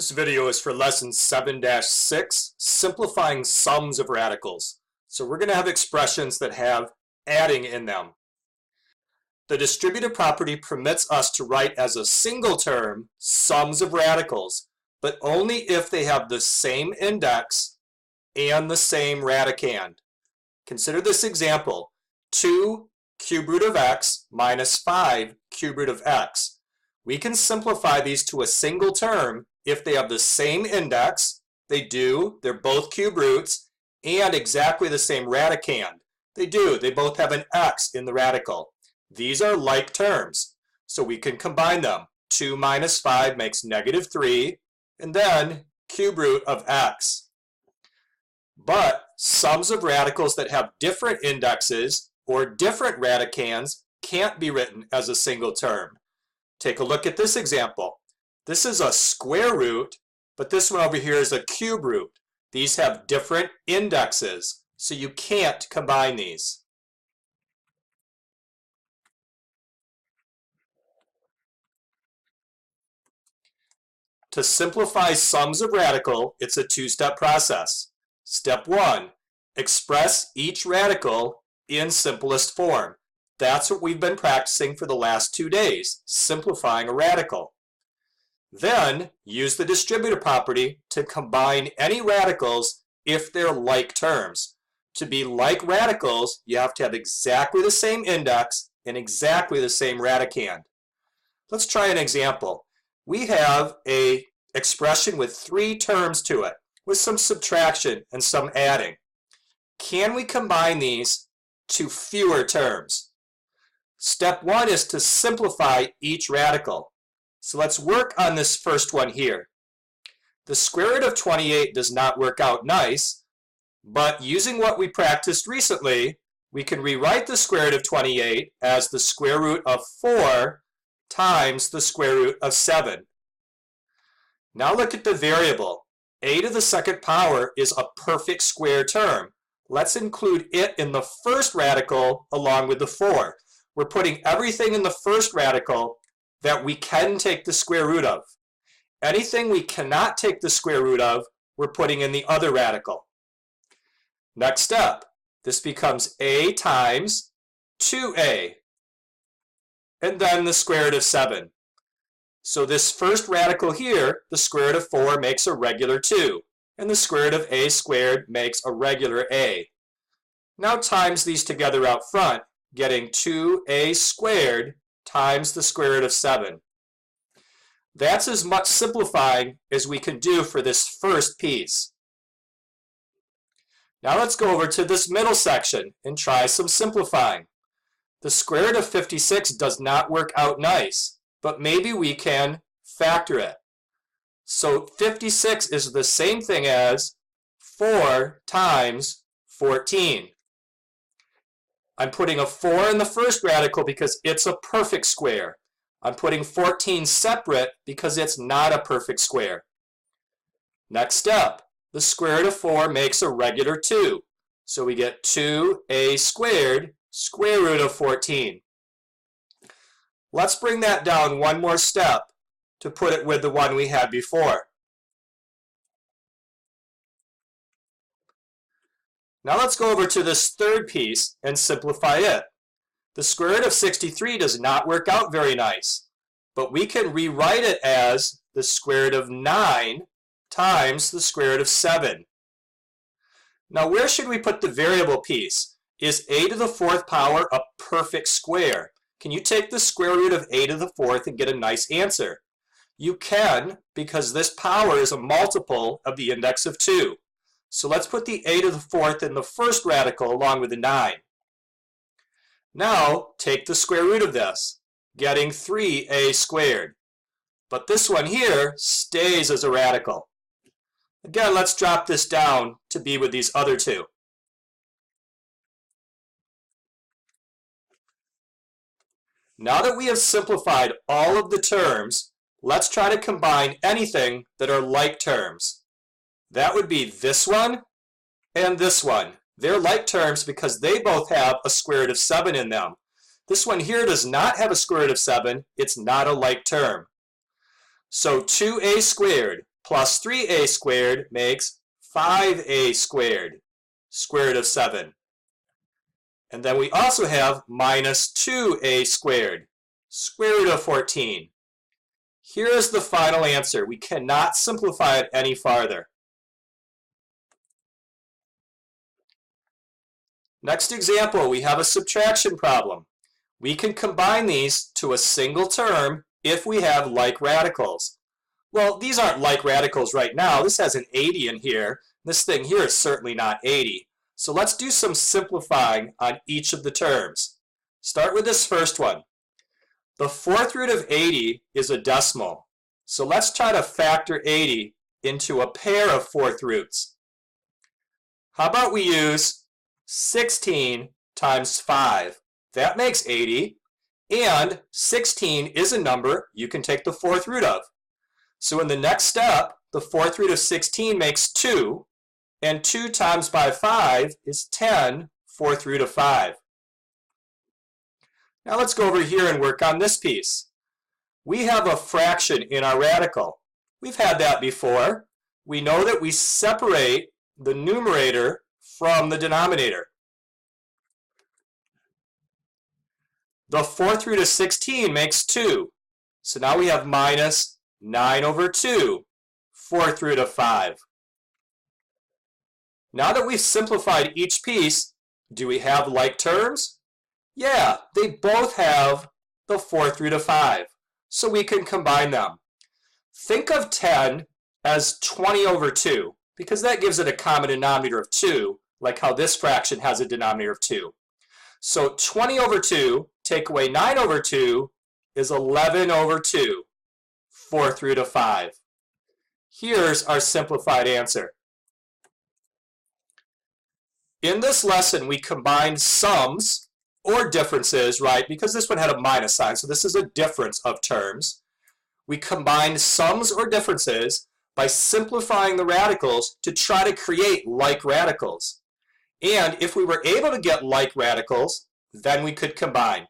This video is for lesson 7-6, simplifying sums of radicals. So we're going to have expressions that have adding in them. The distributive property permits us to write as a single term sums of radicals, but only if they have the same index and the same radicand. Consider this example, 2 cube root of x minus 5 cube root of x. We can simplify these to a single term if they have the same index. They do, they're both cube roots, and exactly the same radicand. They do, they both have an x in the radical. These are like terms, so we can combine them. 2 minus 5 makes -3, and then cube root of x. But sums of radicals that have different indexes or different radicands can't be written as a single term. Take a look at this example. This is a square root, but this one over here is a cube root. These have different indexes, so you can't combine these. To simplify sums of radical, it's a two-step process. Step 1, express each radical in simplest form. That's what we've been practicing for the last 2 days, simplifying a radical. Then, use the distributive property to combine any radicals if they're like terms. To be like radicals, you have to have exactly the same index and exactly the same radicand. Let's try an example. We have an expression with 3 terms to it, with some subtraction and some adding. Can we combine these to fewer terms? Step 1 is to simplify each radical. So let's work on this first one here. The square root of 28 does not work out nice, but using what we practiced recently, we can rewrite the square root of 28 as the square root of 4 times the square root of 7. Now look at the variable. A to the second power is a perfect square term. Let's include it in the first radical along with the 4. We're putting everything in the first radical that we can take the square root of. Anything we cannot take the square root of, we're putting in the other radical. Next step, this becomes a times 2a, and then the square root of 7. So this first radical here, the square root of 4 makes a regular 2, and the square root of a squared makes a regular a. Now times these together out front, getting 2a squared times the square root of 7. That's as much simplifying as we can do for this first piece. Now let's go over to this middle section and try some simplifying. The square root of 56 does not work out nice, but maybe we can factor it. So 56 is the same thing as 4 times 14. I'm putting a 4 in the first radical because it's a perfect square. I'm putting 14 separate because it's not a perfect square. Next step, the square root of 4 makes a regular 2. So we get 2a squared square root of 14. Let's bring that down one more step to put it with the one we had before. Now let's go over to this third piece and simplify it. The square root of 63 does not work out very nice, but we can rewrite it as the square root of 9 times the square root of 7. Now where should we put the variable piece? Is a to the 4th power a perfect square? Can you take the square root of a to the 4th and get a nice answer? You can, because this power is a multiple of the index of 2. So let's put the a to the 4th in the first radical along with the 9. Now take the square root of this, getting 3a squared. But this one here stays as a radical. Again, let's drop this down to be with these other two. Now that we have simplified all of the terms, let's try to combine anything that are like terms. That would be this one and this one. They're like terms because they both have a square root of 7 in them. This one here does not have a square root of 7. It's not a like term. So 2a squared plus 3a squared makes 5a squared, square root of 7. And then we also have minus 2a squared, square root of 14. Here is the final answer. We cannot simplify it any farther. Next example, we have a subtraction problem. We can combine these to a single term if we have like radicals. Well, these aren't like radicals right now. This has an 80 in here. This thing here is certainly not 80. So let's do some simplifying on each of the terms. Start with this first one. The fourth root of 80 is a decimal. So let's try to factor 80 into a pair of fourth roots. How about we use 16 times 5? That makes 80. And 16 is a number you can take the fourth root of. So in the next step, the fourth root of 16 makes 2. And 2 times by 5 is 10, fourth root of 5. Now let's go over here and work on this piece. We have a fraction in our radical. We've had that before. We know that we separate the numerator from the denominator. The fourth root of 16 makes 2. So now we have minus 9 over 2, fourth root of 5. Now that we've simplified each piece, do we have like terms? Yeah, they both have the fourth root of 5, so we can combine them. Think of 10 as 20 over 2, because that gives it a common denominator of 2, like how this fraction has a denominator of 2. So 20 over 2, take away 9 over 2, is 11 over 2, fourth root of 5. Here's our simplified answer. In this lesson, we combined sums or differences, right? Because this one had a minus sign, so this is a difference of terms. We combined sums or differences by simplifying the radicals to try to create like radicals. And if we were able to get like radicals, then we could combine.